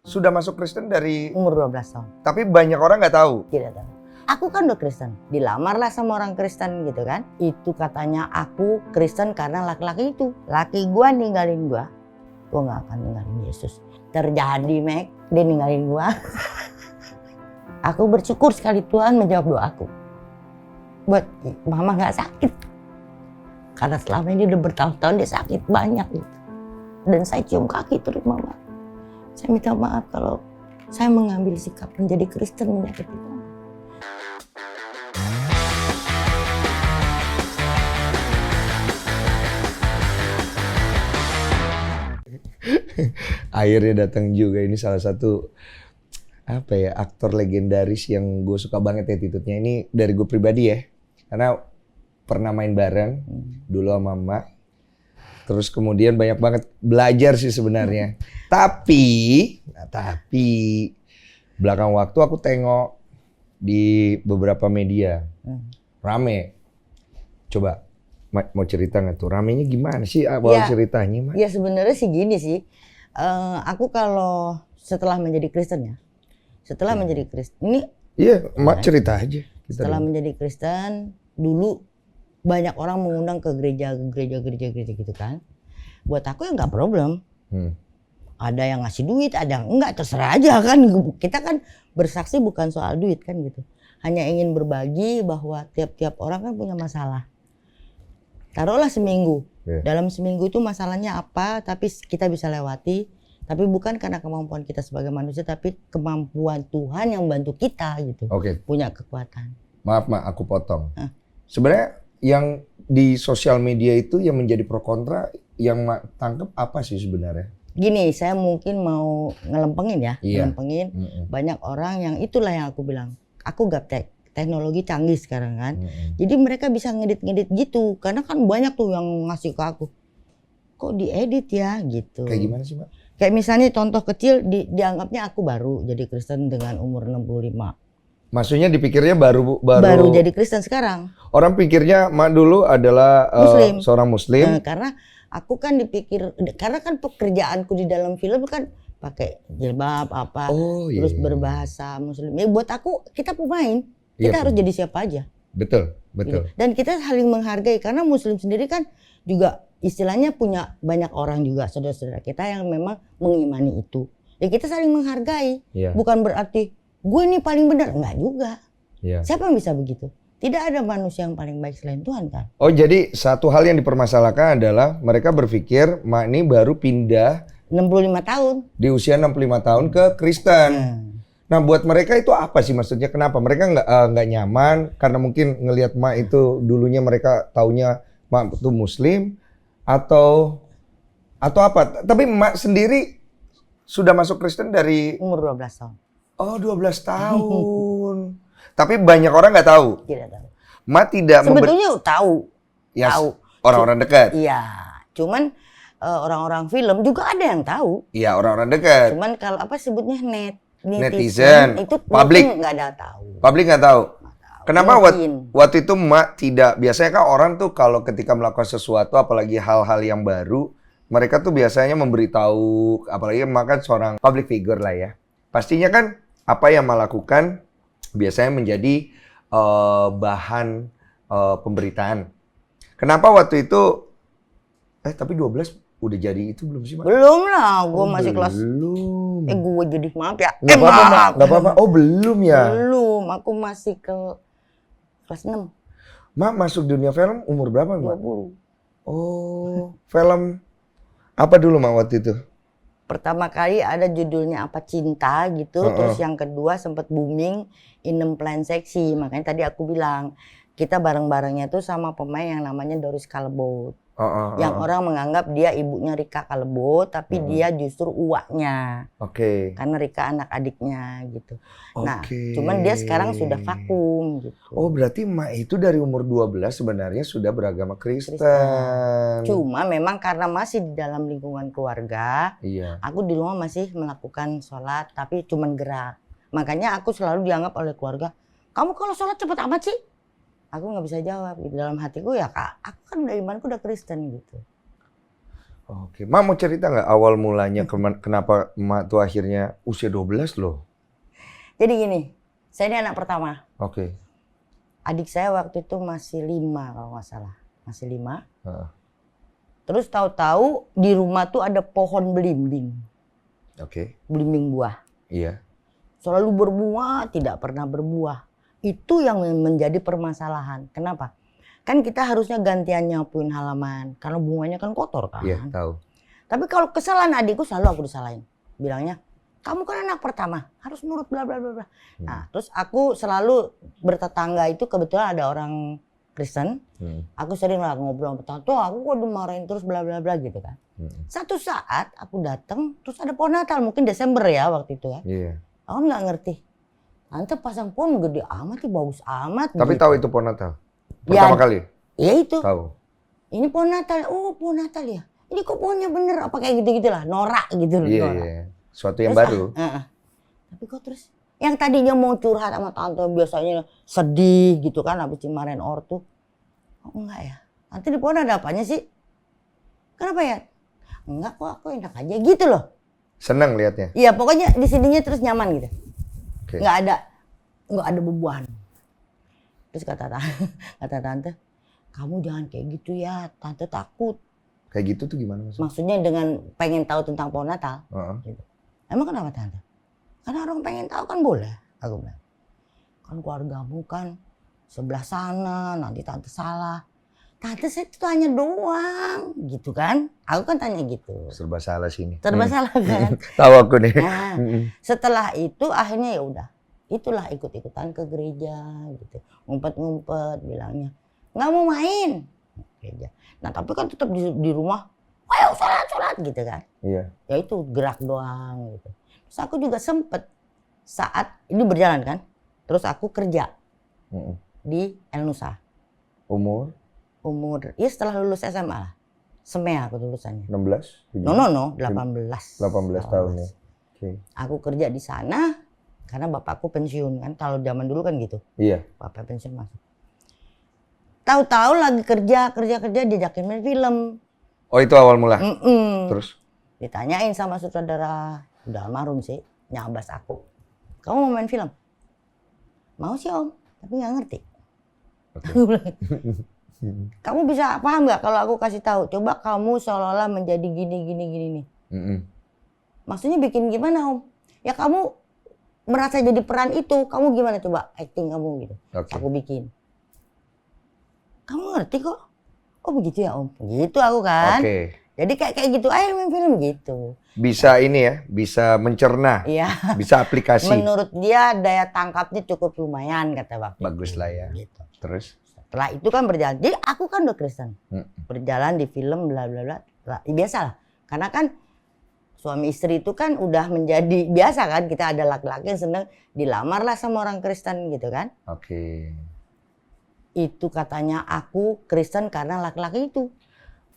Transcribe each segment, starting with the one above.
Sudah masuk Kristen dari Umur 12 tahun. tapi banyak orang nggak tahu. Tidak tahu. Aku kan udah Kristen. Dilamar lah sama orang Kristen gitu kan. Itu katanya aku Kristen karena laki-laki itu. Laki gua ninggalin gua. Gua nggak akan ninggalin Yesus. Terjadi, Mek. Dia ninggalin gua. Aku bersyukur sekali Tuhan menjawab doaku. Buat mama nggak sakit. Karena selama ini udah bertahun-tahun dia sakit banyak gitu. Dan saya cium kaki terus mama. Saya minta maaf kalau saya mengambil sikap menjadi Kristen menyakiti Tuhan. Akhirnya datang juga, ini salah satu apa ya, aktor legendaris yang gue suka banget attitude-nya. Ini dari gue pribadi ya, karena pernah main bareng dulu sama Emak. Terus kemudian banyak banget belajar sih sebenarnya. Tapi belakang waktu aku tengok di beberapa media rame. Coba mau cerita nggak tuh, ramenya gimana sih awal ceritanya, Mak? Ya sebenarnya sih gini sih, aku kalau setelah menjadi Kristen ya, setelah menjadi Kristen, ini Iya, Mak cerita aja. setelah menjadi Kristen, dulu banyak orang mengundang ke gereja gitu kan. Buat aku ya nggak problem. Ada yang ngasih duit, ada yang enggak, terserah aja kan. Kita kan bersaksi bukan soal duit kan gitu. Hanya ingin berbagi bahwa tiap-tiap orang kan punya masalah. Taruhlah seminggu. Dalam seminggu itu masalahnya apa, tapi kita bisa lewati. Tapi bukan karena kemampuan kita sebagai manusia, tapi kemampuan Tuhan yang bantu kita gitu. Punya kekuatan. Maaf, Mak, aku potong. Sebenarnya yang di sosial media itu yang menjadi pro kontra, yang Mak tangkap apa sih sebenarnya? Gini, saya mungkin mau ngelempengin ya. Ngelempengin. Banyak orang yang itulah yang aku bilang. Aku gaptek. Teknologi canggih sekarang kan. Jadi mereka bisa ngedit-ngedit gitu. Karena kan banyak tuh yang ngasih ke aku. Kok diedit ya gitu. Kayak gimana sih, Mbak? Kayak misalnya contoh kecil, dianggapnya aku baru jadi Kristen dengan umur 65. Maksudnya dipikirnya baru jadi Kristen sekarang. Orang pikirnya Mak dulu adalah seorang Muslim. Karena aku kan dipikir, karena kan pekerjaanku di dalam film kan pakai jilbab apa, terus berbahasa Muslim. Ya buat aku kita pemain, kita harus jadi siapa aja. Betul. Dan kita saling menghargai karena Muslim sendiri kan juga istilahnya punya banyak orang juga saudara-saudara kita yang memang mengimani itu. Ya kita saling menghargai, bukan berarti gue ini paling benar, enggak juga. Siapa yang bisa begitu? Tidak ada manusia yang paling baik selain Tuhan kan. Oh jadi satu hal yang dipermasalahkan adalah mereka berpikir Mak ini baru pindah 65 tahun. Di usia 65 tahun ke Kristen. Nah buat mereka itu apa sih maksudnya? Kenapa? Mereka nggak nyaman karena mungkin ngelihat Mak itu dulunya mereka taunya Mak itu Muslim atau apa? Tapi Mak sendiri sudah masuk Kristen dari umur 12 tahun. Oh 12 tahun. Tapi banyak orang nggak tahu. Tidak tahu. Mak tidak sebetulnya tahu. Tahu. Orang-orang dekat. Iya. Cuman orang-orang film juga ada yang tahu. Iya orang-orang dekat. Cuman kalau apa sebutnya netizen itu publik nggak ada tahu. Publik nggak tahu. Kenapa waktu itu Mak tidak? Biasanya kan orang tuh kalau ketika melakukan sesuatu, apalagi hal-hal yang baru, mereka tuh biasanya memberitahu, apalagi Mak kan seorang public figure lah ya. Pastinya kan apa yang Mak lakukan biasanya menjadi bahan pemberitaan. Kenapa waktu itu? Tapi 12 udah jadi itu belum sih, Mak? Belum lah, gue masih kelas. Belum. Gue jadi maaf ya. Nggak apa-apa. Oh belum ya? Belum, aku masih ke kelas 6. Mak masuk dunia film umur berapa, Mak? 20. Oh, film apa dulu, Mak, waktu itu? Pertama kali ada judulnya Apa Cinta gitu, terus yang kedua sempat booming Inem Plan Seksi. Makanya tadi aku bilang, kita bareng-barengnya tuh sama pemain yang namanya Doris Kalebot. Yang orang menganggap dia ibunya Rika Kalebot, tapi dia justru uaknya. Karena Rika anak adiknya gitu. Nah, cuman dia sekarang sudah vakum gitu. Oh, berarti Mak itu dari umur 12 sebenarnya sudah beragama Kristen. Cuma memang karena masih di dalam lingkungan keluarga, aku di rumah masih melakukan sholat, tapi cuman gerak. Makanya aku selalu dianggap oleh keluarga, kamu kalau sholat cepet amat sih? Aku nggak bisa jawab. Di dalam hatiku ya Kak, aku kan dari imanku udah Kristen gitu. Oke, Mak mau cerita nggak awal mulanya kenapa Mak tuh akhirnya usia 12 loh? Jadi gini, saya ini anak pertama. Oke. Adik saya waktu itu masih 5 kalau nggak salah. Masih 5. Heeh. Terus tahu-tahu di rumah tuh ada pohon belimbing. Oke. Belimbing buah. Iya. Selalu berbuah, tidak pernah berbuah. Itu yang menjadi permasalahan. Kenapa? Kan kita harusnya gantian nyapuin halaman. Karena bunganya kan kotor kan. Iya, tahu. Tapi kalau kesalahan adikku selalu aku disalahin. Bilangnya, kamu kan anak pertama, harus nurut bla bla bla bla. Nah, terus aku selalu bertetangga itu kebetulan ada orang Kristen. Aku sering lah ngobrol sama tetangga, tuh aku kok dimarahin terus bla bla bla gitu kan. Satu saat aku datang, terus ada pohon Natal, mungkin Desember ya waktu itu ya. Iya. Aku nggak ngerti. Tante pasang pohon gede amat, bagus amat. Tapi gitu. tahu itu pohon Natal? Pertama kali? Iya itu. Tahu. Ini pohon Natal. Oh, pohon Natal ya. Ini kok pohonnya bener apa kayak gitu-gitulah. Norak gitu loh. Iya, norak. iya. Suatu yang Terus, baru. Tapi kok terus yang tadinya mau curhat sama tante biasanya sedih gitu kan habis dimarahin ortu. Oh enggak ya. Nanti di pohon ada apanya sih? Kenapa ya? Enggak kok, aku enak aja gitu loh. Seneng liatnya? Iya, pokoknya di sininya terus nyaman gitu. Oke. Enggak ada bebuahan. Terus kata tante, kamu jangan kayak gitu ya, tante takut. Kayak gitu tuh gimana maksudnya? Maksudnya dengan pengen tahu tentang pohon Natal. Heeh. Gitu. Emang kenapa tante? Karena orang pengen tahu kan boleh, aku bilang. Kan keluargamu kan sebelah sana, nanti tante salah. Tante saya itu tanya doang, gitu kan? Aku kan tanya gitu. Serba salah sini. Serba salah kan? Tahu aku nih. Nah, setelah itu akhirnya ya udah. Itulah ikut-ikutan ke gereja gitu. Ngumpet-ngumpet bilangnya. Nggak mau main. Gereja. Nah tapi kan tetap di rumah. Ayo sholat gitu kan. Iya. Ya itu gerak doang gitu. Terus aku juga sempet saat ini berjalan kan. Terus aku kerja di El Nusa. Umur Ya setelah lulus SMA lah. SEMEA aku lulusannya. 16? No, 18. 18 tahun ya. Oke. Aku kerja di sana karena bapakku pensiun kan. Kalau zaman dulu kan gitu. Iya. Bapak pensiun masuk. Tahu-tahu lagi kerja diajakin main film. Oh itu awal mula? Terus? Ditanyain sama sutradara, udah almarhum sih, nyabas aku. Kamu mau main film? Mau sih om, tapi nggak ngerti. Okay. Kamu bisa paham nggak kalau aku kasih tahu? Coba kamu seolah-olah menjadi gini nih. Maksudnya bikin gimana om? Ya kamu merasa jadi peran itu, kamu gimana coba acting kamu gitu. Okay. Aku bikin. Kamu ngerti kok? Oh begitu ya om? Gitu aku kan. Oke. Jadi kayak gitu, ayo main film gitu. Bisa ini ya, bisa mencerna. Iya. Bisa aplikasi. Menurut dia daya tangkapnya cukup lumayan kata waktu. Bagus lah ya. Gitu. Terus? Setelah itu kan berjalan. Jadi aku kan udah Kristen. Berjalan di film bla bla bla. Biasalah. Karena kan suami istri itu kan udah menjadi biasa kan. Kita ada laki-laki yang seneng dilamar lah sama orang Kristen gitu kan. Oke. Itu katanya aku Kristen karena laki-laki itu.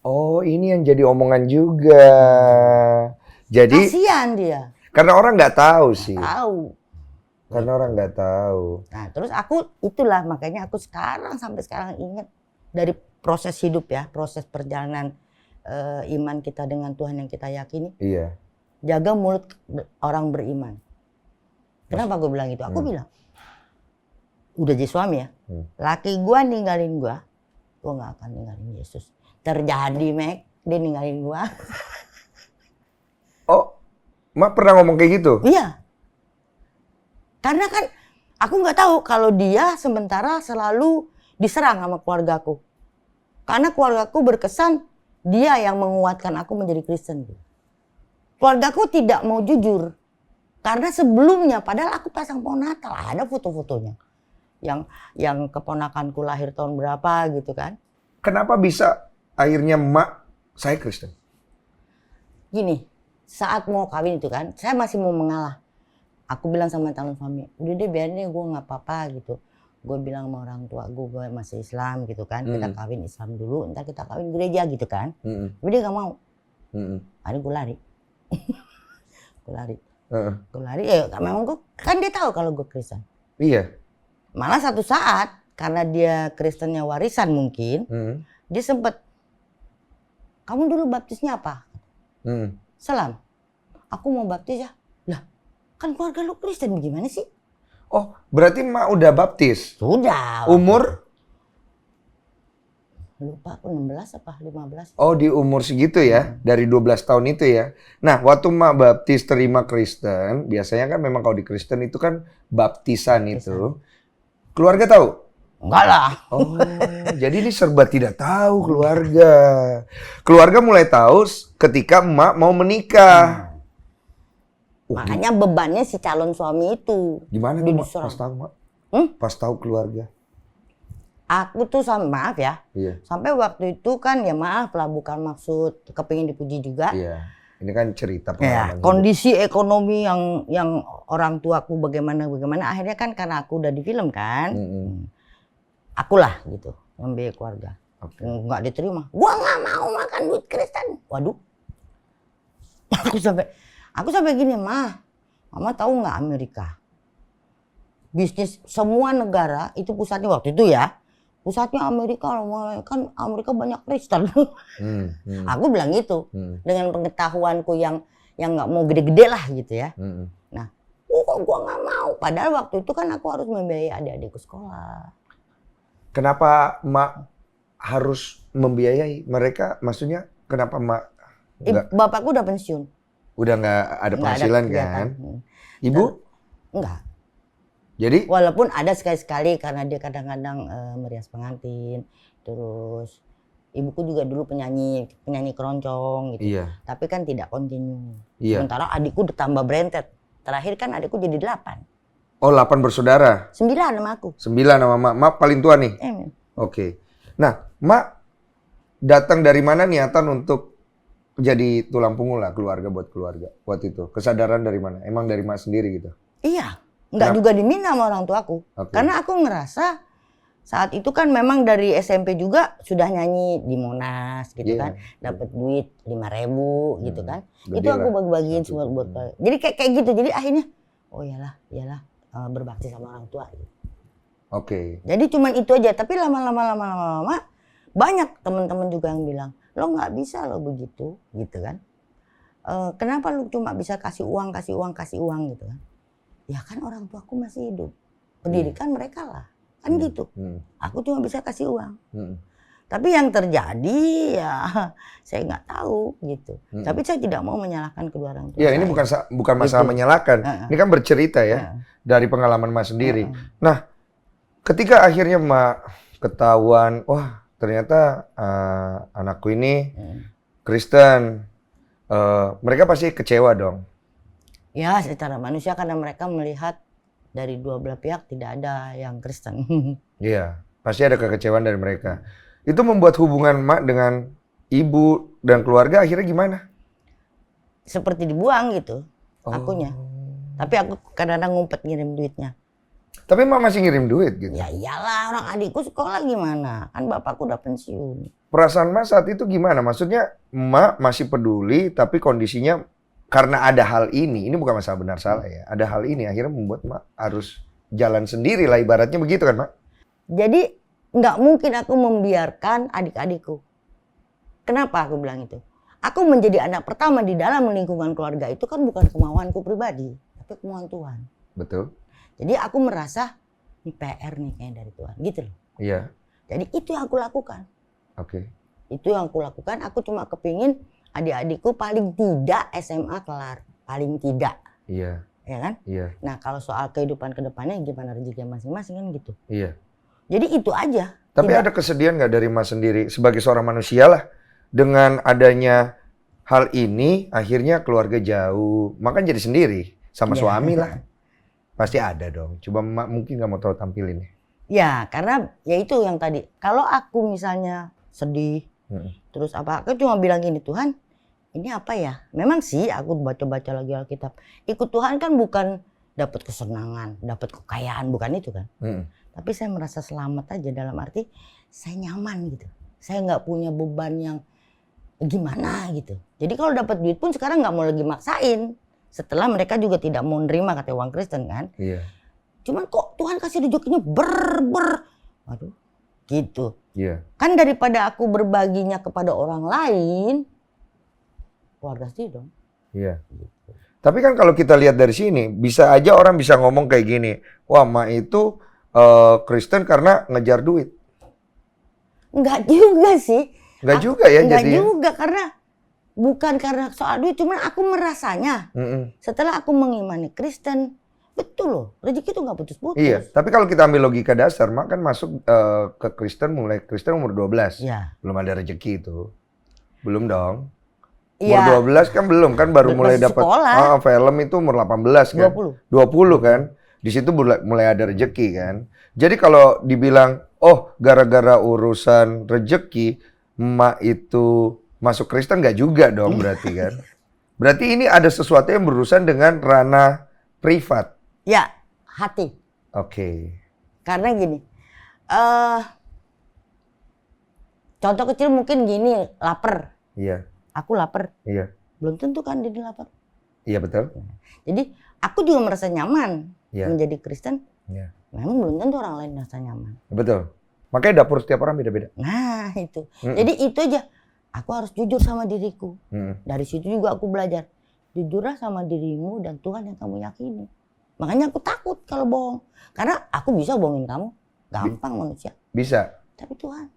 Oh ini yang jadi omongan juga. Jadi kasihan dia. Karena orang nggak tahu sih. Tahu. Karena orang nggak tahu. Nah terus aku itulah makanya aku sampai sekarang ingat dari proses hidup ya, proses perjalanan iman kita dengan Tuhan yang kita yakini. Iya. Jaga mulut orang beriman. Kenapa gue bilang itu? Aku bilang udah jadi suami ya. Laki gua ninggalin gua nggak akan ninggalin Yesus. Terjadi dia ninggalin gua. Oh, Mak pernah ngomong kayak gitu? Iya. Karena kan aku nggak tahu kalau dia sementara selalu diserang sama keluargaku. Karena keluargaku berkesan dia yang menguatkan aku menjadi Kristen. Keluargaku tidak mau jujur. Karena sebelumnya padahal aku pasang pohon Natal, ada foto-fotonya. Yang keponakanku lahir tahun berapa gitu kan. Kenapa bisa akhirnya Mak saya Kristen? Gini, saat mau kawin itu kan, saya masih mau mengalah. Aku bilang sama calon suami, udah deh biarin deh gue nggak apa-apa gitu. Gue bilang sama orang tua gue masih Islam gitu kan, kita kawin Islam dulu, ntar kita kawin gereja gitu kan. Tapi dia nggak mau. Akhirnya gue lari. Gue lari, ya memang gue kan dia tahu kalau gue Kristen. Iya. Malah satu saat karena dia Kristennya warisan mungkin, dia sempet kamu dulu baptisnya apa? Selam. Aku mau baptis ya. Lah, kan keluarga lu Kristen gimana sih? Oh, berarti mak udah baptis? Sudah. Umur? Lupa aku 16 apa 15. Oh, di umur segitu ya? Dari 12 tahun itu ya? Nah, waktu mak baptis terima Kristen, biasanya kan memang kalau di Kristen itu kan baptisan itu. Keluarga tahu? Enggak lah. Oh, jadi ini serba tidak tahu keluarga. Keluarga mulai tahu ketika emak mau menikah. Makanya bebannya si calon suami itu. Gimana tuh mak pas tahu mak? Pas tahu keluarga? Aku tuh maaf ya. Iya. Sampai waktu itu kan ya maaf lah, bukan maksud kepingin dipuji juga. Iya. Ini kan cerita Ya, pengalaman. kondisi ekonomi yang orang tuaku bagaimana akhirnya kan karena aku udah di film kan. Akulah gitu yang biaya keluarga. Nggak diterima. Gua nggak mau makan duit Kristen. Waduh. Aku sampai gini, Mama tahu nggak Amerika? Bisnis semua negara itu pusatnya waktu itu ya. Pusatnya Amerika, kan Amerika banyak Kristen. Aku bilang gitu dengan pengetahuanku yang nggak mau gede-gede lah gitu ya. Nah, kok gua nggak mau. Padahal waktu itu kan aku harus membiayai adik-adikku sekolah. Kenapa mak harus membiayai mereka? Maksudnya kenapa mak? Bapakku udah pensiun. Udah nggak ada penghasilan kan? Ibu? Enggak. Jadi? Walaupun ada sekali-sekali karena dia kadang-kadang merias pengantin, terus ibuku juga dulu penyanyi keroncong gitu. Iya. Tapi kan tidak kontinu. Iya. Sementara adikku udah tambah berentet. Terakhir kan adikku jadi 8. Oh, 8 bersaudara? 9 sama aku. 9 sama mak. Mak paling tua nih? Oke. Nah, mak datang dari mana niatan untuk jadi tulang punggung lah keluarga buat keluarga waktu itu? Kesadaran dari mana? Emang dari mak sendiri gitu? Iya. Nggak juga diminta sama orang tuaku. Karena aku ngerasa saat itu kan memang dari SMP juga sudah nyanyi di Monas gitu kan. Dapat duit 5.000 gitu kan. Itu aku bagi-bagiin semua buat keluarga. Jadi kayak gitu. Jadi akhirnya oh iyalah berbakti sama orang tua. Oke. Jadi cuman itu aja. Tapi lama-lama banyak teman-teman juga yang bilang, lo nggak bisa lo begitu gitu kan. Kenapa lo cuma bisa kasih uang gitu kan. Ya kan orang tuaku masih hidup. Pendidikan mereka lah. Kan gitu. Aku cuma bisa kasih uang. Tapi yang terjadi ya saya nggak tahu gitu. Tapi saya tidak mau menyalahkan kedua orang tua. Ya ini bukan masalah menyalahkan. Ini kan bercerita ya dari pengalaman Mak sendiri. Nah, ketika akhirnya Mak ketahuan, wah ternyata anakku ini Kristen, mereka pasti kecewa dong. Ya secara manusia karena mereka melihat dari dua belah pihak tidak ada yang Kristen. Iya, pasti ada kekecewaan dari mereka. Itu membuat hubungan Mak dengan ibu dan keluarga akhirnya gimana? Seperti dibuang gitu akunya. Tapi aku kadang-kadang ngumpet ngirim duitnya. Tapi Mak masih ngirim duit gitu? Ya iyalah, orang adikku sekolah gimana? Kan bapakku udah pensiun. Perasaan Mak saat itu gimana? Maksudnya Mak masih peduli tapi kondisinya karena ada hal ini bukan masalah benar salah ya. Ada hal ini akhirnya membuat Mak harus jalan sendiri lah ibaratnya begitu kan Mak? Jadi nggak mungkin aku membiarkan adik-adikku. Kenapa aku bilang itu? Aku menjadi anak pertama di dalam lingkungan keluarga itu kan bukan kemauanku pribadi, tapi kemauan Tuhan. Betul. Jadi aku merasa ini PR nih kayak dari Tuhan, gitu loh. Iya. Jadi itu yang aku lakukan. Oke. Itu yang aku lakukan. Aku cuma kepingin adik-adikku paling tidak SMA kelar, paling tidak. Iya. Ya kan? Iya. Nah kalau soal kehidupan kedepannya gimana rezeki masing-masing kan gitu. Iya. Jadi itu aja. Tapi ada kesedihan nggak dari Mas sendiri sebagai seorang manusia lah dengan adanya hal ini akhirnya keluarga jauh, makan jadi sendiri sama suami lah. Pasti ada dong. Coba Mak mungkin nggak mau tahu tampilin. Ya karena ya itu yang tadi. Kalau aku misalnya sedih, terus apa? Aku cuma bilang gini, Tuhan, ini apa ya? Memang sih aku baca-baca lagi Alkitab. Ikut Tuhan kan bukan dapat kesenangan, dapat kekayaan, bukan itu kan? Tapi saya merasa selamat aja dalam arti saya nyaman gitu. Saya nggak punya beban yang gimana gitu. Jadi kalau dapat duit pun sekarang nggak mau lagi maksain. Setelah mereka juga tidak mau nerima kata uang Kristen kan. Iya. Cuman kok Tuhan kasih rezekinya waduh. Gitu. Iya. Kan daripada aku berbaginya kepada orang lain, keluarga sih dong. Iya. Tapi kan kalau kita lihat dari sini, bisa aja orang bisa ngomong kayak gini, wah Ma itu Kristen karena ngejar duit. Enggak juga sih. Enggak juga ya Enggak jadinya? juga, karena bukan karena soal duit, cuman aku merasanya setelah aku mengimani Kristen, betul loh, rezeki itu nggak putus-putus. Iya, tapi kalau kita ambil logika dasar, Mak kan masuk ke Kristen, mulai Kristen umur 12. Iya. Belum ada rezeki itu. Belum dong. Umur Iya. 12 kan belum, kan baru mulai Masih dapat sekolah. film itu umur 18 kan. 20. 20 kan. Di situ mulai ada rezeki kan. Jadi kalau dibilang, oh gara-gara urusan rezeki, Mak itu masuk Kristen nggak juga dong berarti kan. Berarti ini ada sesuatu yang berurusan dengan ranah privat. Ya, hati. Oke. Karena gini, contoh kecil mungkin gini, lapar. Iya. Aku lapar. Iya. Belum tentu kan dia lapar. Iya betul. Jadi aku juga merasa nyaman Iya. menjadi Kristen. Iya. Memang belum tentu orang lain merasa nyaman. Betul. Makanya dapur setiap orang beda-beda. Nah itu. Jadi itu aja. Aku harus jujur sama diriku. Dari situ juga aku belajar. Jujurlah sama dirimu dan Tuhan yang kamu yakini. Makanya aku takut kalau bohong. Karena aku bisa bohongin kamu. Gampang manusia. Bisa. Tapi Tuhan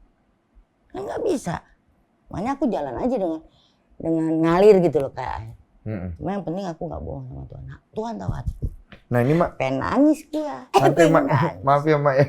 kan nggak bisa. Makanya aku jalan aja dengan ngalir gitu loh kayak air. Cuma yang penting aku nggak bohong sama Tuhan. Nah, Tuhan tahu hatiku. Nah ini Mak. Pengen nangis dia. Santai Mak. Maaf ya Mak ya.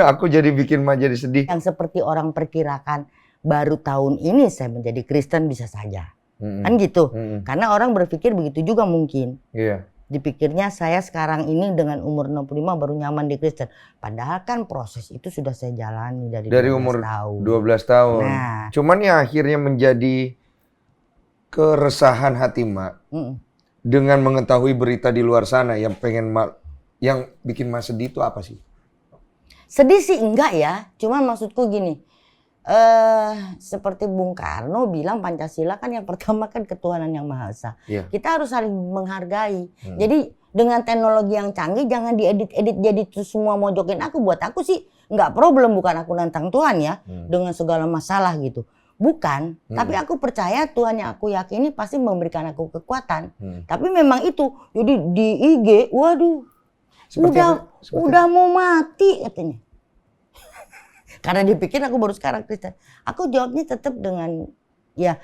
Aku jadi bikin Mak jadi sedih. Yang seperti orang perkirakan baru tahun ini saya menjadi Kristen bisa saja. Kan gitu. Karena orang berpikir begitu juga mungkin. Iya. Dipikirnya saya sekarang ini dengan umur 65 baru nyaman di Kristen. Padahal kan proses itu sudah saya jalani dari 12 umur tahun. 12 tahun. Nah. Cuman yang akhirnya menjadi keresahan hati Mak dengan mengetahui berita di luar sana yang pengen Mak, yang bikin Mak sedih itu apa sih? Sedih sih enggak ya. Cuman maksudku gini. Seperti Bung Karno bilang Pancasila kan yang pertama kan ketuhanan yang Maha Esa. Iya. Kita harus saling menghargai. Jadi dengan teknologi yang canggih jangan diedit-edit jadi itu semua mojokin aku. Buat aku sih nggak problem, bukan aku nantang Tuhan ya dengan segala masalah gitu. Bukan, tapi aku percaya Tuhan yang aku yakini pasti memberikan aku kekuatan. Tapi memang itu, jadi di IG, waduh, udah mau mati katanya. Karena dipikir aku baru sekarang Kristen. Aku jawabnya tetap dengan ya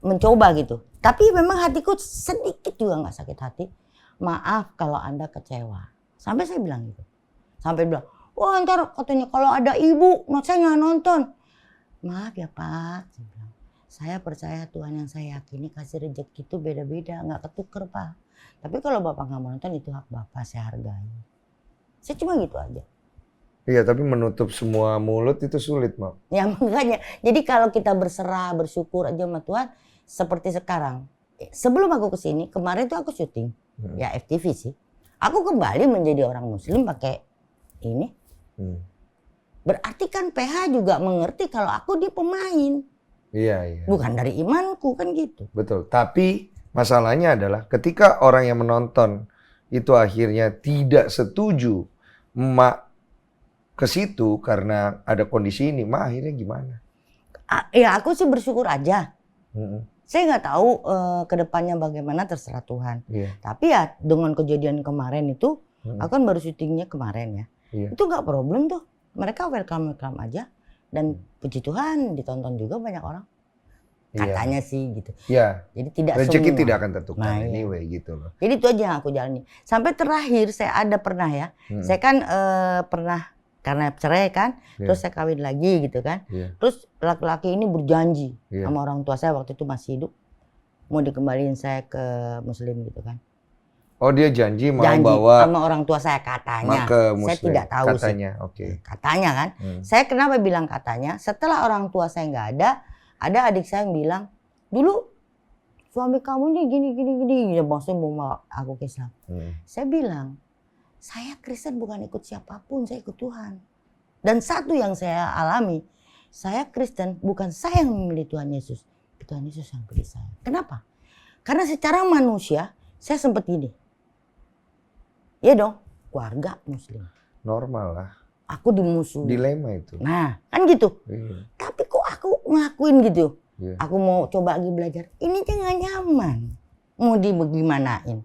mencoba gitu. Tapi memang hatiku sedikit juga nggak sakit hati. Maaf kalau Anda kecewa. Sampai saya bilang gitu. Sampai bilang, wah ntar katanya kalau ada ibu, saya nggak nonton. Maaf ya Pak. Saya bilang, saya percaya Tuhan yang saya yakini kasih rezeki itu beda-beda, nggak ketuker Pak. Tapi kalau Bapak nggak mau nonton itu hak Bapak, saya hargai. Saya cuma gitu aja. Iya, tapi menutup semua mulut itu sulit, Mak. Ya makanya, jadi kalau kita berserah, bersyukur aja sama Tuhan, seperti sekarang. Sebelum aku kesini, kemarin tuh aku syuting, ya FTV sih. Aku kembali menjadi orang Muslim pakai ini. Berarti kan PH juga mengerti kalau aku dia pemain. Iya. Bukan dari imanku kan gitu. Betul, tapi masalahnya adalah ketika orang yang menonton itu akhirnya tidak setuju, Mak ke situ karena ada kondisi ini, Mak akhirnya gimana? Ya aku sih bersyukur aja. Saya nggak tahu ke depannya bagaimana, terserah Tuhan. Iya. Tapi ya dengan kejadian kemarin itu, aku kan baru syutingnya kemarin ya. Iya. Itu nggak problem tuh. Mereka welcome aja. Dan puji Tuhan ditonton juga banyak orang. Katanya sih gitu. Iya. Jadi tidak rezeki semua. tidak akan tertukar Nah, anyway gitu loh. Jadi itu aja yang aku jalani. Sampai terakhir saya pernah ya. Saya kan pernah karena cerai kan, terus saya kawin lagi gitu kan. Terus laki-laki ini berjanji sama orang tua saya waktu itu masih hidup, mau dikembaliin saya ke Muslim gitu kan. Oh dia janji mau bawa sama orang tua saya katanya. ke Muslim. Saya tidak tahu katanya, sih. Oke. Katanya kan. Saya kenapa bilang katanya? Setelah orang tua saya nggak ada adik saya yang bilang, dulu suami kamu nih gini. Maksudnya mau aku ke Islam. Saya bilang, saya Kristen bukan ikut siapapun, saya ikut Tuhan. Dan satu yang saya alami, saya Kristen bukan saya yang memilih Tuhan Yesus. Tuhan Yesus yang pilih saya. Kenapa? Karena secara manusia, saya sempat gini. Iya dong, keluarga Muslim. Normal lah. aku dimusuhi. Dilema itu. Nah, kan gitu. Iya. Tapi kok aku ngelakuin gitu? Iya. Aku mau coba lagi belajar. Ini tuh nggak nyaman. Mau digimanain?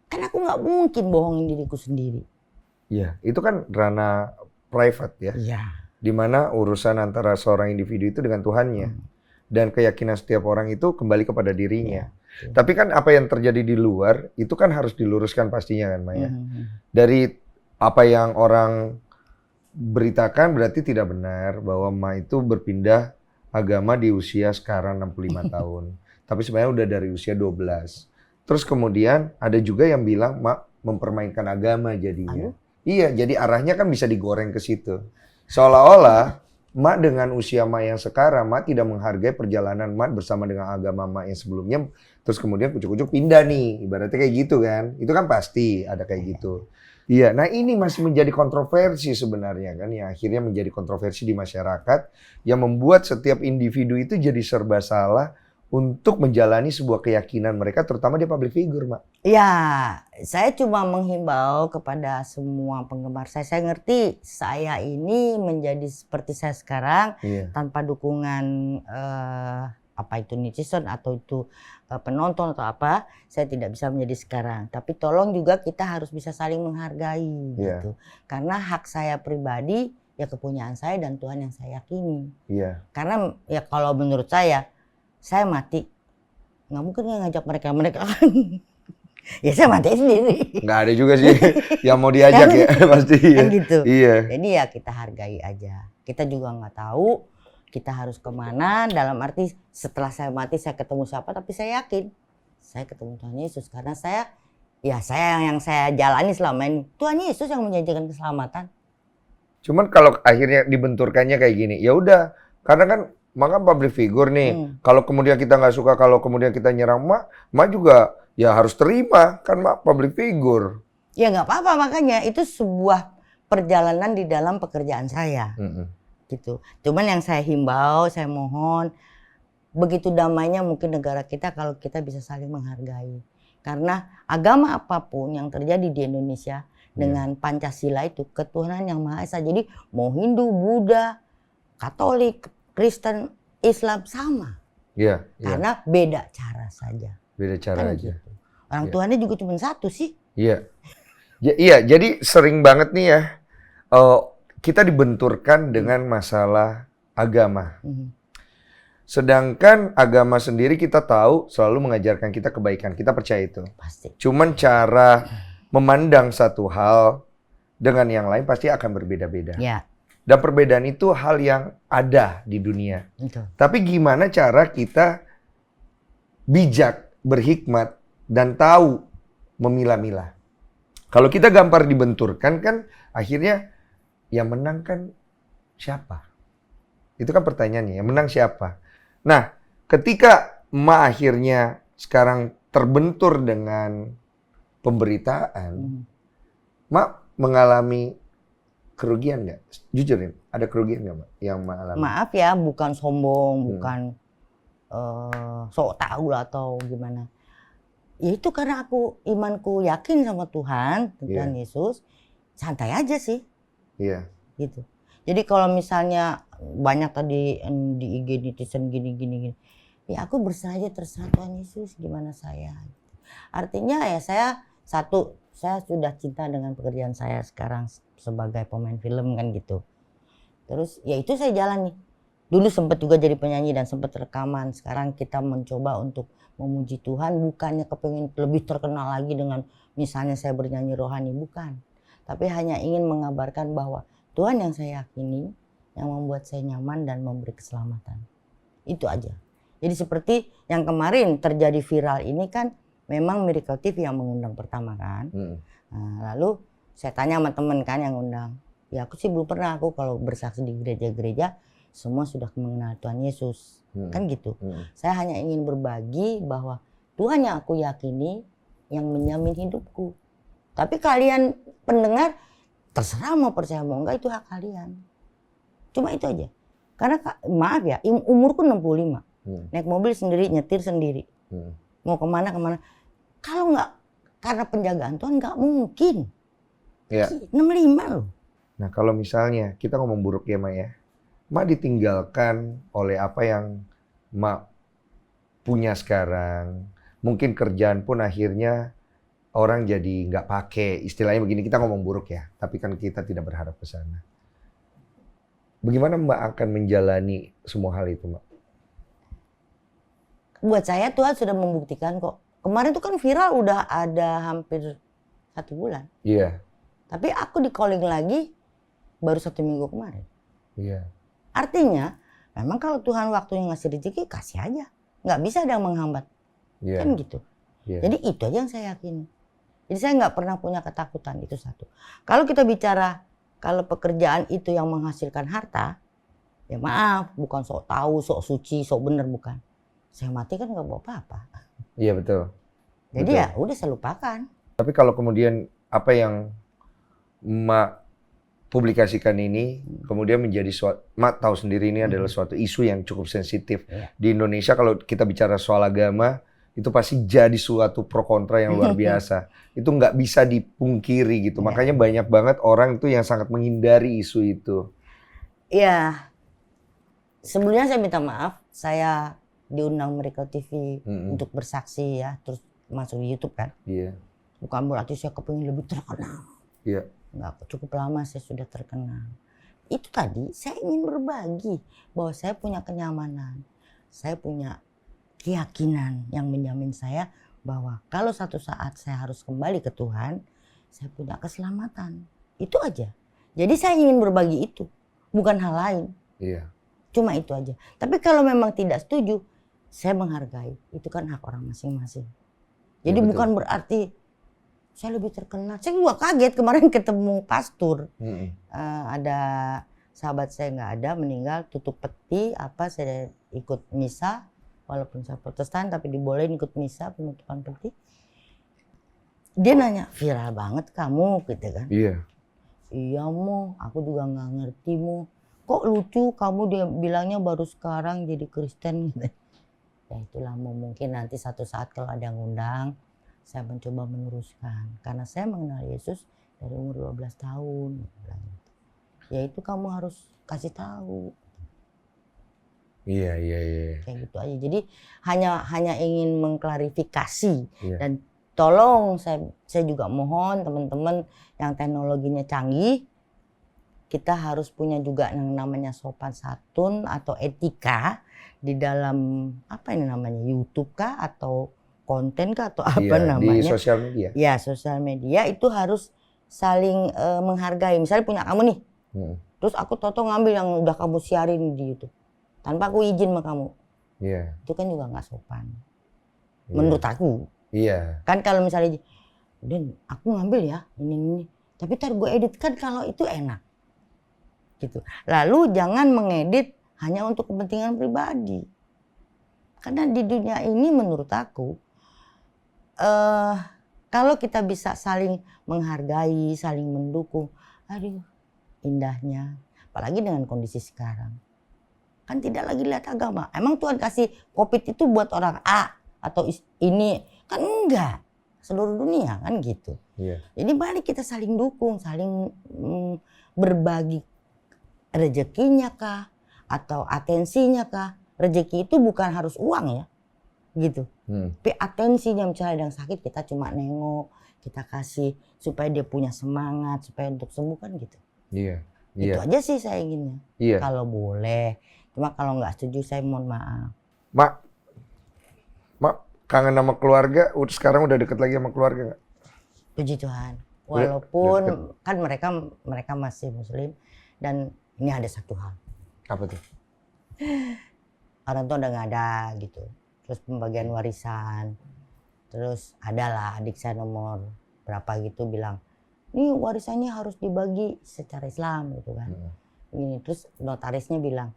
Kan aku nggak mungkin bohongin diriku sendiri. Iya, itu kan ranah private ya. Iya. Di mana urusan antara seorang individu itu dengan Tuhannya. Dan keyakinan setiap orang itu kembali kepada dirinya. Tapi kan apa yang terjadi di luar itu kan harus diluruskan pastinya kan, Maya. Dari apa yang orang beritakan berarti tidak benar bahwa Ma itu berpindah agama di usia sekarang 65 tahun. Tapi sebenarnya udah dari usia 12. Terus kemudian ada juga yang bilang Ma mempermainkan agama jadinya. Iya, jadi arahnya kan bisa digoreng ke situ. Seolah-olah Ma dengan usia Ma yang sekarang, Ma tidak menghargai perjalanan Ma bersama dengan agama Ma yang sebelumnya. Terus kemudian kucuk-kucuk pindah nih, ibaratnya kayak gitu kan. Itu kan pasti ada kayak gitu. Iya, nah ini masih menjadi kontroversi sebenarnya kan, yang akhirnya menjadi kontroversi di masyarakat yang membuat setiap individu itu jadi serba salah untuk menjalani sebuah keyakinan mereka, terutama di public figure, Mak. Ya, saya cuma menghimbau kepada semua penggemar saya. Saya ngerti saya ini menjadi seperti saya sekarang tanpa dukungan apa itu netizen atau itu penonton atau apa, saya tidak bisa menjadi sekarang. Tapi tolong juga kita harus bisa saling menghargai gitu. Karena hak saya pribadi ya kepunyaan saya dan Tuhan yang saya yakini. Karena ya kalau menurut saya mati nggak mungkin ngajak mereka kan. Ya saya mati sendiri. Nggak ada juga sih yang mau diajak ya pasti. Kan gitu. Iya. Jadi ya kita hargai aja. Kita juga nggak tahu kita harus kemana, dalam arti setelah saya mati saya ketemu siapa, tapi saya yakin saya ketemu Tuhan Yesus karena saya yang saya jalani selama ini Tuhan Yesus yang menjanjikan keselamatan. Cuman kalau akhirnya dibenturkannya kayak gini, ya udah, karena kan maka public figure nih, kalau kemudian kita nggak suka, kalau kemudian kita nyerang Ma juga ya harus terima kan Ma public figure. Ya nggak apa-apa, makanya itu sebuah perjalanan di dalam pekerjaan saya. Gitu. Cuman yang saya himbau, saya mohon, begitu damainya mungkin negara kita kalau kita bisa saling menghargai. Karena agama apapun yang terjadi di Indonesia dengan Pancasila itu ketuhanan yang Maha Esa. Jadi mau Hindu, Buddha, Katolik, Kristen, Islam sama. Karena beda cara saja. Beda cara aja. Gitu. Orang Tuhannya juga cuma satu sih. Iya, jadi sering banget nih ya. Kita dibenturkan dengan masalah agama. Sedangkan agama sendiri kita tahu selalu mengajarkan kita kebaikan. Kita percaya itu. Pasti. Cuman cara memandang satu hal dengan yang lain pasti akan berbeda-beda. Dan perbedaan itu hal yang ada di dunia. Tapi gimana cara kita bijak, berhikmat, dan tahu memilah-milah. Kalau kita gampang dibenturkan kan akhirnya yang menang kan siapa? Itu kan pertanyaannya, yang menang siapa? Nah, ketika Ma akhirnya sekarang terbentur dengan pemberitaan, Ma mengalami kerugian nggak? Jujur nih, ada kerugian nggak Ma yang Ma alami? Maaf ya, bukan sombong, bukan sok tahu lah atau gimana. Ya itu karena imanku yakin sama Tuhan, Tuhan Yesus, santai aja sih. Gitu. Jadi kalau misalnya banyak tadi di IG netizen gini, ya aku berserah aja, terserah Tuhan Yesus gimana saya. Artinya ya saya sudah cinta dengan pekerjaan saya sekarang sebagai pemain film kan gitu. Terus ya itu saya jalani. Dulu sempat juga jadi penyanyi dan sempat rekaman. Sekarang kita mencoba untuk memuji Tuhan, bukannya kepengen lebih terkenal lagi dengan misalnya saya bernyanyi rohani, bukan. Tapi hanya ingin mengabarkan bahwa Tuhan yang saya yakini, yang membuat saya nyaman dan memberi keselamatan. Itu aja. Jadi seperti yang kemarin terjadi viral ini kan memang Miracle TV yang mengundang pertama kan. Nah, lalu saya tanya sama temen kan yang undang. Ya aku sih belum pernah, aku kalau bersaksi di gereja-gereja semua sudah mengenal Tuhan Yesus. Kan gitu. Saya hanya ingin berbagi bahwa Tuhan yang aku yakini yang menjamin hidupku. Tapi kalian pendengar terserah mau percaya mau enggak, itu hak kalian. Cuma itu aja. Karena maaf ya, umurku 65. Naik mobil sendiri, nyetir sendiri. Mau kemana. Kalau enggak karena penjagaan Tuhan enggak mungkin. 65 loh. Nah kalau misalnya kita ngomong buruk ya Mak ya, Mak ditinggalkan oleh apa yang Mak punya sekarang, mungkin kerjaan pun akhirnya orang jadi nggak pakai, istilahnya begini, kita ngomong buruk ya, tapi kan kita tidak berharap ke sana. Bagaimana Mbak akan menjalani semua hal itu, Mbak? Buat saya Tuhan sudah membuktikan kok. Kemarin tuh kan viral udah ada hampir 1 bulan. Iya. Tapi aku di calling lagi baru 1 minggu kemarin. Iya. Artinya memang kalau Tuhan waktunya ngasih rezeki, kasih aja. Nggak bisa ada yang menghambat. Iya. Kan gitu. Iya. Jadi itu aja yang saya yakini. Jadi saya nggak pernah punya ketakutan, itu satu. Kalau kita bicara kalau pekerjaan itu yang menghasilkan harta, ya maaf, bukan sok tahu, sok suci, sok bener, bukan. Saya mati kan nggak bawa apa-apa. Iya betul. Jadi Betul. ya udah saya lupakan. Tapi kalau kemudian apa yang Mbak publikasikan ini kemudian menjadi suatu, Mbak tahu sendiri ini adalah suatu isu yang cukup sensitif. Iya. Di Indonesia kalau kita bicara soal agama, itu pasti jadi suatu pro kontra yang luar biasa. Itu nggak bisa dipungkiri gitu. Iya. Makanya banyak banget orang itu yang sangat menghindari isu itu. Ya, sebelumnya saya minta maaf, saya diundang Miracle TV untuk bersaksi ya, terus masuk di YouTube kan. Iya. Bukan berarti saya kepingin lebih terkenal. Iya. Nggak, cukup lama saya sudah terkenal. Itu tadi saya ingin berbagi bahwa saya punya kenyamanan, saya punya keyakinan yang menjamin saya bahwa kalau satu saat saya harus kembali ke Tuhan, saya punya keselamatan. Itu aja. Jadi saya ingin berbagi itu, bukan hal lain. Iya. Cuma itu aja. Tapi kalau memang tidak setuju, saya menghargai. Itu kan hak orang masing-masing. Jadi Ya, betul. bukan berarti saya lebih terkenal. Saya juga kaget kemarin ketemu pastor. Ada sahabat saya nggak ada, meninggal, tutup peti, saya ikut misa. Walaupun saya Protestan, tapi dibolehin ikut misa, penutupan peti. Dia nanya, viral banget kamu, gitu kan. Iya. Iya Mo, aku juga nggak ngerti Mo. Kok lucu kamu dia bilangnya baru sekarang jadi Kristen gitu. Ya itulah Mo, mungkin nanti satu saat kalau ada yang undang, saya mencoba meneruskan. Karena saya mengenal Yesus dari umur 12 tahun. Ya itu kamu harus kasih tahu. Iya. Kayak gitu aja. Jadi hanya ingin mengklarifikasi. Iya. Dan tolong saya juga mohon teman-teman yang teknologinya canggih, kita harus punya juga yang namanya sopan santun atau etika di dalam YouTube kah atau konten kah atau apa namanya? Di sosial media. Ya, sosial media itu harus saling menghargai. Misalnya punya kamu nih, terus aku toto ngambil yang udah kamu siarin di YouTube tanpa aku izin sama kamu. Iya. Itu kan juga nggak sopan. Iya. Menurut aku. Iya. Kan kalau misalnya, Dan aku ngambil ya ini. Tapi ntar gue edit, kan kalau itu enak. Gitu. Lalu jangan mengedit hanya untuk kepentingan pribadi. Karena di dunia ini menurut aku, kalau kita bisa saling menghargai, saling mendukung, aduh indahnya. Apalagi dengan kondisi sekarang. Kan tidak lagi lihat agama. Emang Tuhan kasih COVID itu buat orang A atau ini? Kan enggak. Seluruh dunia kan gitu. Iya. Jadi balik kita saling dukung, saling berbagi rezekinya kah atau atensinya kah. Rezeki itu bukan harus uang ya. Gitu. Tapi atensinya, misalnya ada yang sakit kita cuma nengok, kita kasih supaya dia punya semangat, supaya untuk sembuh kan gitu. Iya. Itu aja sih saya inginnya. Iya. Kalau boleh. Cuma kalau nggak setuju saya mohon maaf. Mak kangen sama keluarga, sekarang udah deket lagi sama keluarga nggak? Puji Tuhan. Walaupun kan mereka masih Muslim, dan ini ada satu hal. Apa tuh? Orang tua udah nggak ada gitu. Terus pembagian warisan. Terus adalah adik saya nomor berapa gitu bilang, ini warisannya harus dibagi secara Islam gitu kan. Ini terus notarisnya bilang,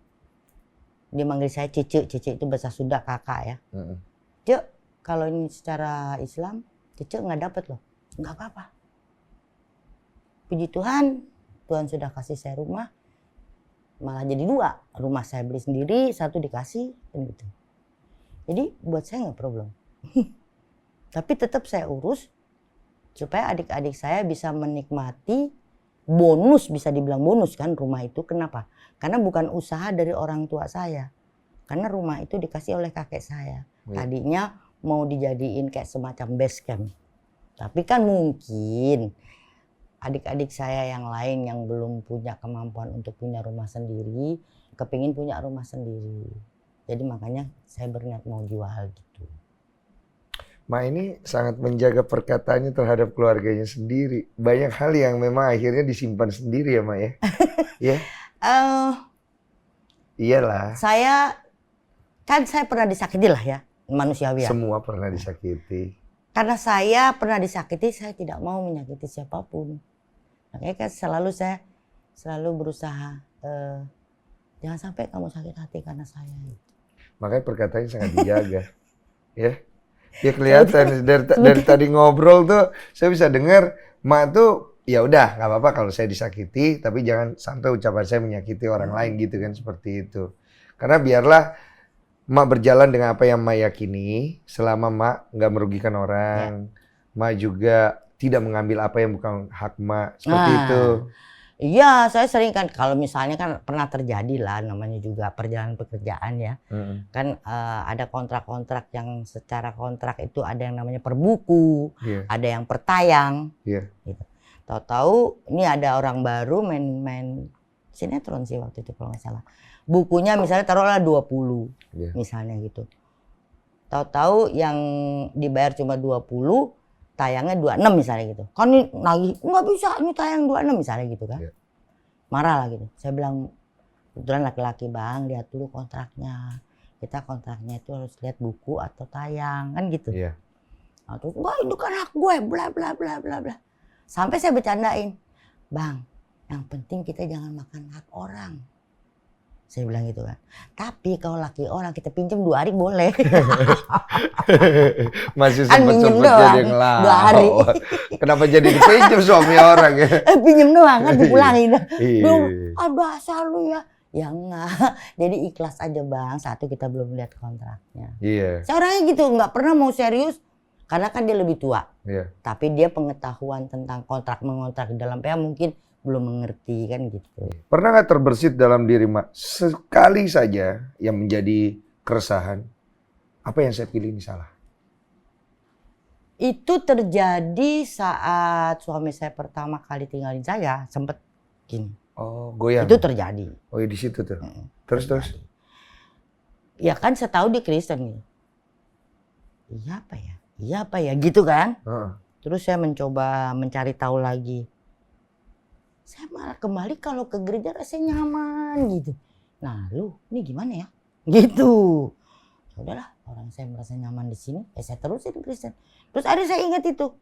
dia manggil saya Cice itu bahasa Sunda kakak ya. Cek, kalau ini secara Islam, Cice nggak dapat loh. Nggak apa-apa. Puji Tuhan, Tuhan sudah kasih saya rumah. Malah jadi 2. Rumah saya beli sendiri, 1 dikasih, kan gitu. Jadi buat saya nggak problem. Tapi tetap saya urus supaya adik-adik saya bisa menikmati bonus, bisa dibilang bonus kan rumah itu. Kenapa? Karena bukan usaha dari orang tua saya. Karena rumah itu dikasih oleh kakek saya. Tadinya mau dijadiin kayak semacam base camp. Tapi kan mungkin adik-adik saya yang lain yang belum punya kemampuan untuk punya rumah sendiri, kepingin punya rumah sendiri. Jadi makanya saya berniat mau jual gitu. Ma ini sangat menjaga perkataannya terhadap keluarganya sendiri. Banyak hal yang memang akhirnya disimpan sendiri ya, Ma ya. Ya. Iyalah. Saya pernah disakiti lah ya, manusiawi ya. Semua pernah disakiti. Karena saya pernah disakiti, saya tidak mau menyakiti siapapun. Makanya kan saya selalu berusaha jangan sampai kamu sakit hati karena saya. Makanya perkataannya sangat dijaga. Ya. Ya kelihatan dari tadi ngobrol tuh saya bisa dengar Mak tuh ya udah nggak apa-apa kalau saya disakiti, tapi jangan sampai ucapan saya menyakiti orang lain gitu kan, seperti itu. Karena biarlah Mak berjalan dengan apa yang Mak yakini, selama Mak nggak merugikan orang, Mak juga tidak mengambil apa yang bukan hak Mak, seperti itu. Iya, saya sering kan kalau misalnya kan pernah terjadi lah, namanya juga perjalanan pekerjaan ya. Kan ada kontrak-kontrak yang secara kontrak itu ada yang namanya per buku, ada yang per tayang. Gitu. Tahu-tahu ini ada orang baru main sinetron sih waktu itu kalau nggak salah. Bukunya misalnya taruhlah 20 misalnya gitu. Tahu-tahu yang dibayar cuma 20, tayangnya 26 misalnya gitu. Kan ini nagih, nggak bisa, ini tayang 26 misalnya gitu kan. Marah lah gitu. Saya bilang, kebetulan laki-laki Bang, lihat dulu kontraknya. Kita kontraknya itu harus lihat buku atau tayang, kan gitu. Nah, terus, wah itu kan hak gue, bla bla bla bla bla. Sampai saya bercandain, Bang, yang penting kita jangan makan hak orang. Saya bilang gitu kan. Tapi kalau laki orang kita pinjam 2 hari boleh. Masih kan pinjam doang 2 hari. Kenapa jadi dipinjam suami orang ya? Pinjam doang kan dipulangin. Aduh asal lu ya. Ya enggak. Jadi ikhlas aja Bang. Satu kita belum lihat kontraknya. Saya orangnya gitu nggak pernah mau serius. Karena kan dia lebih tua. Tapi dia pengetahuan tentang kontrak mengontrak di dalam PH mungkin belum mengerti kan gitu. Pernah nggak terbersit dalam diri Mak sekali saja yang menjadi keresahan, apa yang saya pilih ini salah? Itu terjadi saat suami saya pertama kali tinggalin saya, sempet gini. Oh, goyang. Itu terjadi. Oh, di situ tuh. Terus. Ya kan saya tahu dia Kristen nih. Iya apa ya gitu kan. Terus saya mencoba mencari tahu lagi. Saya malah kembali kalau ke gereja rasanya nyaman gitu. Nah lu ini gimana ya? Gitu. Udahlah orang saya merasa nyaman di sini, saya terusin Kristen. Terus ada saya ingat itu.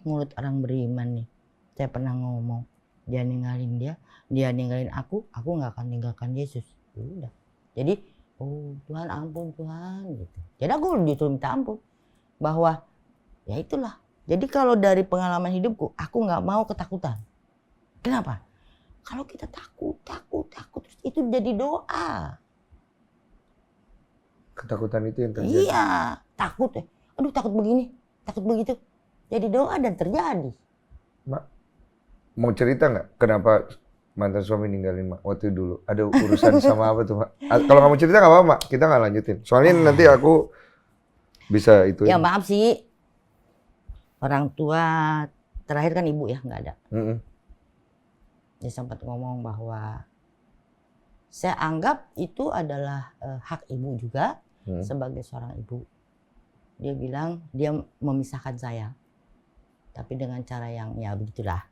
Mulut orang beriman nih. Saya pernah ngomong, dia ninggalin aku nggak akan tinggalkan Yesus. Udah. Jadi, oh Tuhan ampun Tuhan gitu. Jadi aku justru minta ampun. Bahwa ya itulah. Jadi kalau dari pengalaman hidupku, aku nggak mau ketakutan. Kenapa? Kalau kita takut, terus itu jadi doa. Ketakutan itu yang terjadi? Iya, takut ya. Aduh takut begini, takut begitu. Jadi doa dan terjadi. Mak, mau cerita nggak kenapa mantan suami ninggalin Mak waktu dulu? Ada urusan sama apa tuh Mak? Kalau kamu cerita nggak apa-apa Mak, kita nggak lanjutin. Soalnya nanti aku bisa itu. Ya maaf sih, orang tua terakhir kan ibu ya, nggak ada. Dia sempat ngomong bahwa saya anggap itu adalah hak ibu juga sebagai seorang ibu. Dia bilang dia memisahkan saya, tapi dengan cara yang ya begitulah.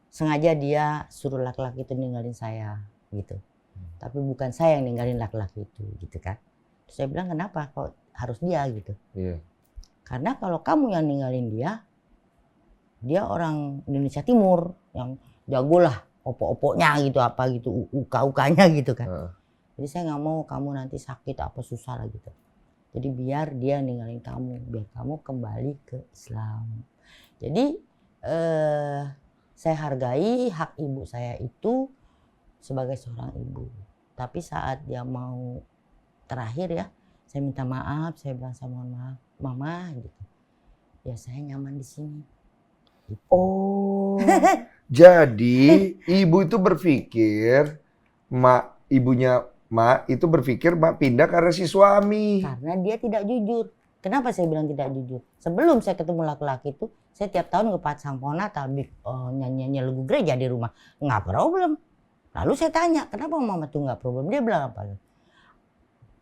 Sengaja dia suruh laki-laki itu ninggalin saya gitu. Tapi bukan saya yang ninggalin laki-laki itu gitu kan. Terus saya bilang kenapa kok harus dia gitu. Karena kalau kamu yang ninggalin dia orang Indonesia Timur yang jago lah opo-oponya gitu apa gitu uka-ukanya gitu kan. Jadi saya nggak mau kamu nanti sakit apa susah lah gitu. Jadi biar dia ninggalin kamu, biar kamu kembali ke Islam. Jadi saya hargai hak ibu saya itu sebagai seorang ibu. Tapi saat dia mau terakhir ya, saya minta maaf, saya bilang saya mohon maaf, Mama gitu. Ya saya nyaman di sini. Oh, jadi ibu itu berpikir, ibunya Mak itu berpikir Mak pindah karena si suami. Karena dia tidak jujur. Kenapa saya bilang tidak jujur? Sebelum saya ketemu laki-laki itu, saya tiap tahun ngepasang pohon Natal, nyanyi lagu gereja di rumah. Nggak problem. Lalu saya tanya, kenapa mama tuh nggak problem? Dia bilang apa?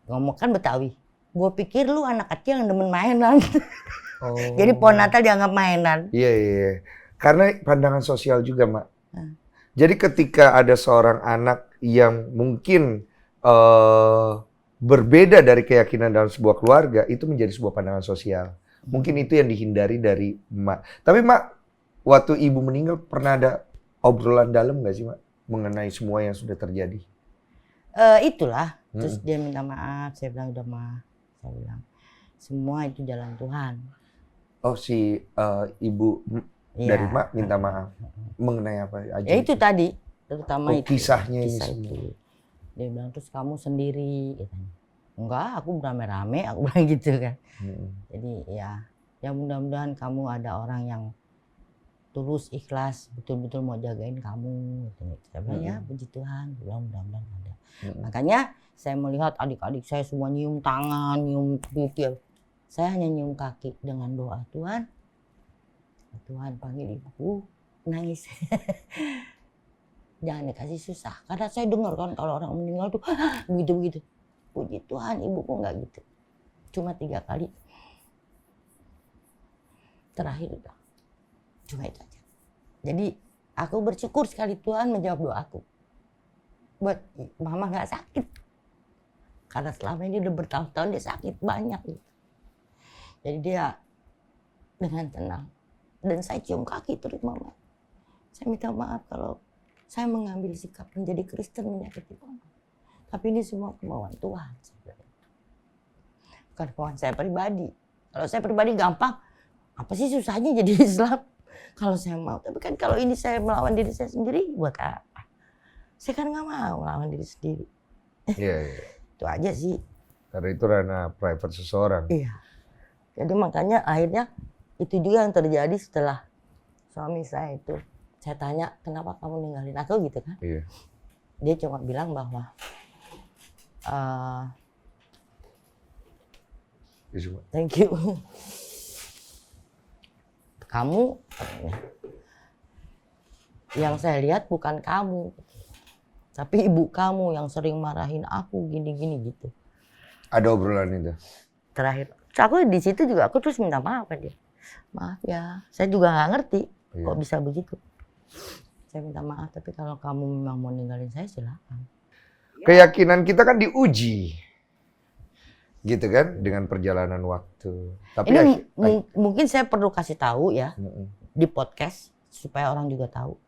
Ngomong kan Betawi. Gue pikir lu anak kecil yang demen mainan. Oh. Jadi pohon Natal dianggap mainan. Iya. Karena pandangan sosial juga, Mak. Jadi ketika ada seorang anak yang mungkin berbeda dari keyakinan dalam sebuah keluarga, itu menjadi sebuah pandangan sosial. Mungkin itu yang dihindari dari Mak. Tapi Mak, waktu ibu meninggal pernah ada obrolan dalam nggak sih, Mak? Mengenai semua yang sudah terjadi? Itulah. Terus dia minta maaf, saya bilang udah maaf. Saya bilang, semua itu jalan Tuhan. Oh, si ibu dari Mak minta maaf. Mengenai apa aja? Ya itu tadi, terutama itu. Kisahnya kisah ini itu. Dia bilang, terus kamu sendiri. Katanya. Enggak, aku beramai-ramai, aku bilang gitu kan. Jadi ya mudah-mudahan kamu ada orang yang tulus, ikhlas, betul-betul mau jagain kamu. Saya bilang ya puji Tuhan, mudah-mudahan ada. Makanya saya melihat adik-adik saya semua nyium tangan, nyium pipi. Saya hanya nyium kaki dengan doa Tuhan. Tuhan panggil ibuku, nangis. Jangan dikasih susah. Karena saya dengar kan kalau orang meninggal tuh begitu-begitu. Puji Tuhan ibuku nggak gitu. Cuma 3 kali. Terakhir udah. Cuma itu aja. Jadi aku bersyukur sekali Tuhan menjawab doaku. Buat mama nggak sakit. Karena selama ini udah bertahun-tahun dia sakit banyak. Gitu. Jadi dia dengan tenang. Dan saya cium kaki terus mama. Saya minta maaf kalau saya mengambil sikap menjadi Kristen menyakiti mama. Tapi ini semua kemauan Tuhan. Bukan kemauan saya pribadi. Kalau saya pribadi gampang. Apa sih susahnya jadi Islam? Kalau saya mau. Tapi kan kalau ini saya melawan diri saya sendiri, buat apa? Saya kan nggak mau melawan diri sendiri. Iya. Itu aja sih. Karena itu ranah private seseorang. Iya. Jadi makanya akhirnya itu juga yang terjadi setelah suami saya itu. Saya tanya, kenapa kamu ninggalin aku gitu kan? Iya. Dia cuma bilang bahwa thank you. Kamu, yang saya lihat bukan kamu, tapi ibu kamu yang sering marahin aku gini-gini gitu. Ada obrolan itu? Terakhir, aku di situ juga aku terus minta maaf kan dia. Maaf ya, saya juga nggak ngerti kok bisa begitu. Saya minta maaf, tapi kalau kamu memang mau ninggalin saya silakan. Keyakinan kita kan diuji, gitu kan, dengan perjalanan waktu. Tapi ini mungkin saya perlu kasih tahu ya di podcast supaya orang juga tahu.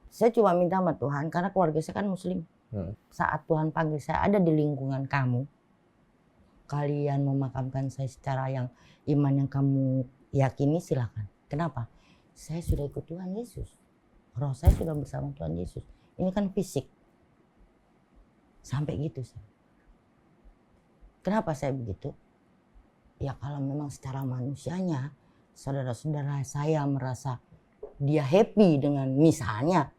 Saya cuma minta sama Tuhan karena keluarga saya kan Muslim. Saat Tuhan panggil saya ada di lingkungan kamu, kalian memakamkan saya secara yang iman yang kamu yakini silakan. Kenapa? Saya sudah ikut Tuhan Yesus. Roh saya sudah bersama Tuhan Yesus. Ini kan fisik. Sampai gitu saya. Kenapa saya begitu? Ya kalau memang secara manusianya, saudara-saudara saya merasa dia happy dengan misalnya.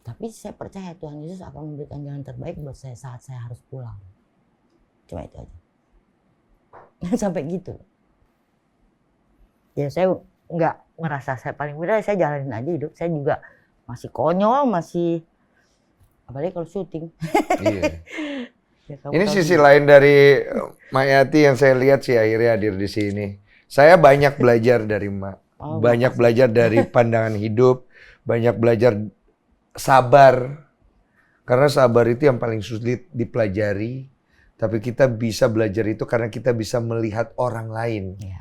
Tapi saya percaya Tuhan Yesus akan memberikan jalan terbaik buat saya saat saya harus pulang. Cuma itu aja. Sampai gitu. Ya saya nggak merasa saya paling benar, saya jalanin aja hidup. Saya juga masih konyol, masih apalagi kalau syuting. Iya. Ya, ini sisi lain dari Mak Yati yang saya lihat sih akhirnya hadir di sini. Saya banyak belajar dari Mak. Banyak belajar dari pandangan hidup, banyak belajar sabar. Karena sabar itu yang paling sulit dipelajari. Tapi kita bisa belajar itu karena kita bisa melihat orang lain. Ya.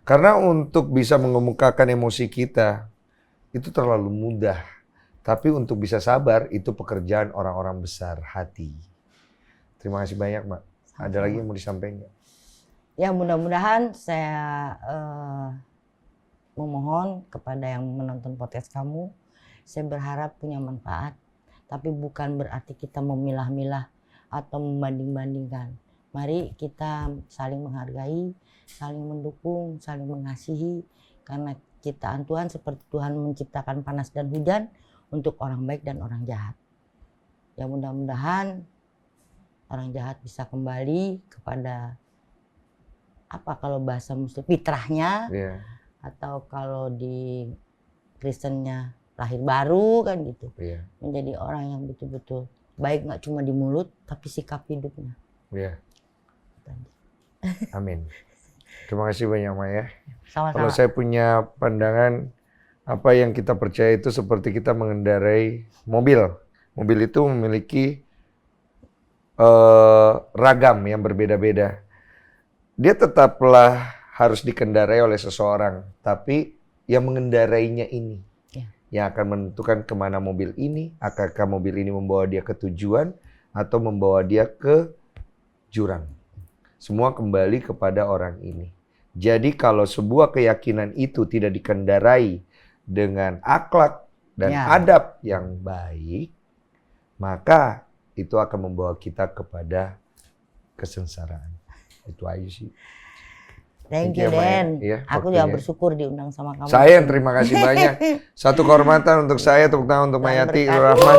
Karena untuk bisa mengemukakan emosi kita, itu terlalu mudah. Tapi untuk bisa sabar, itu pekerjaan orang-orang besar hati. Terima kasih banyak, Mak. Ada lagi yang mau disampaikan? Ya mudah-mudahan saya memohon kepada yang menonton podcast kamu. Saya berharap punya manfaat. Tapi bukan berarti kita memilah-milah atau membanding-bandingkan. Mari kita saling menghargai, saling mendukung, saling mengasihi. Karena ciptaan Tuhan seperti Tuhan menciptakan panas dan hujan untuk orang baik dan orang jahat. Ya mudah-mudahan orang jahat bisa kembali kepada apa kalau bahasa Muslim fitrahnya, atau kalau di Kristennya lahir baru kan gitu. Menjadi orang yang betul-betul baik, nggak cuma di mulut tapi sikap hidupnya. Amin. Terima kasih banyak Maya. Sama-sama. Kalau saya punya pandangan, apa yang kita percaya itu seperti kita mengendarai mobil. Mobil itu memiliki ragam yang berbeda-beda. Dia tetaplah harus dikendarai oleh seseorang, tapi yang mengendarainya ini yang akan menentukan kemana mobil ini, apakah mobil ini membawa dia ke tujuan atau membawa dia ke jurang. Semua kembali kepada orang ini. Jadi kalau sebuah keyakinan itu tidak dikendarai dengan akhlak dan adab yang baik, maka itu akan membawa kita kepada kesengsaraan. Itu aja sih. Thank you, Den. Aku juga bersyukur diundang sama kamu. Saya yang terima kasih banyak. Satu kehormatan untuk saya, tepuk tangan untuk Mayati Rahman.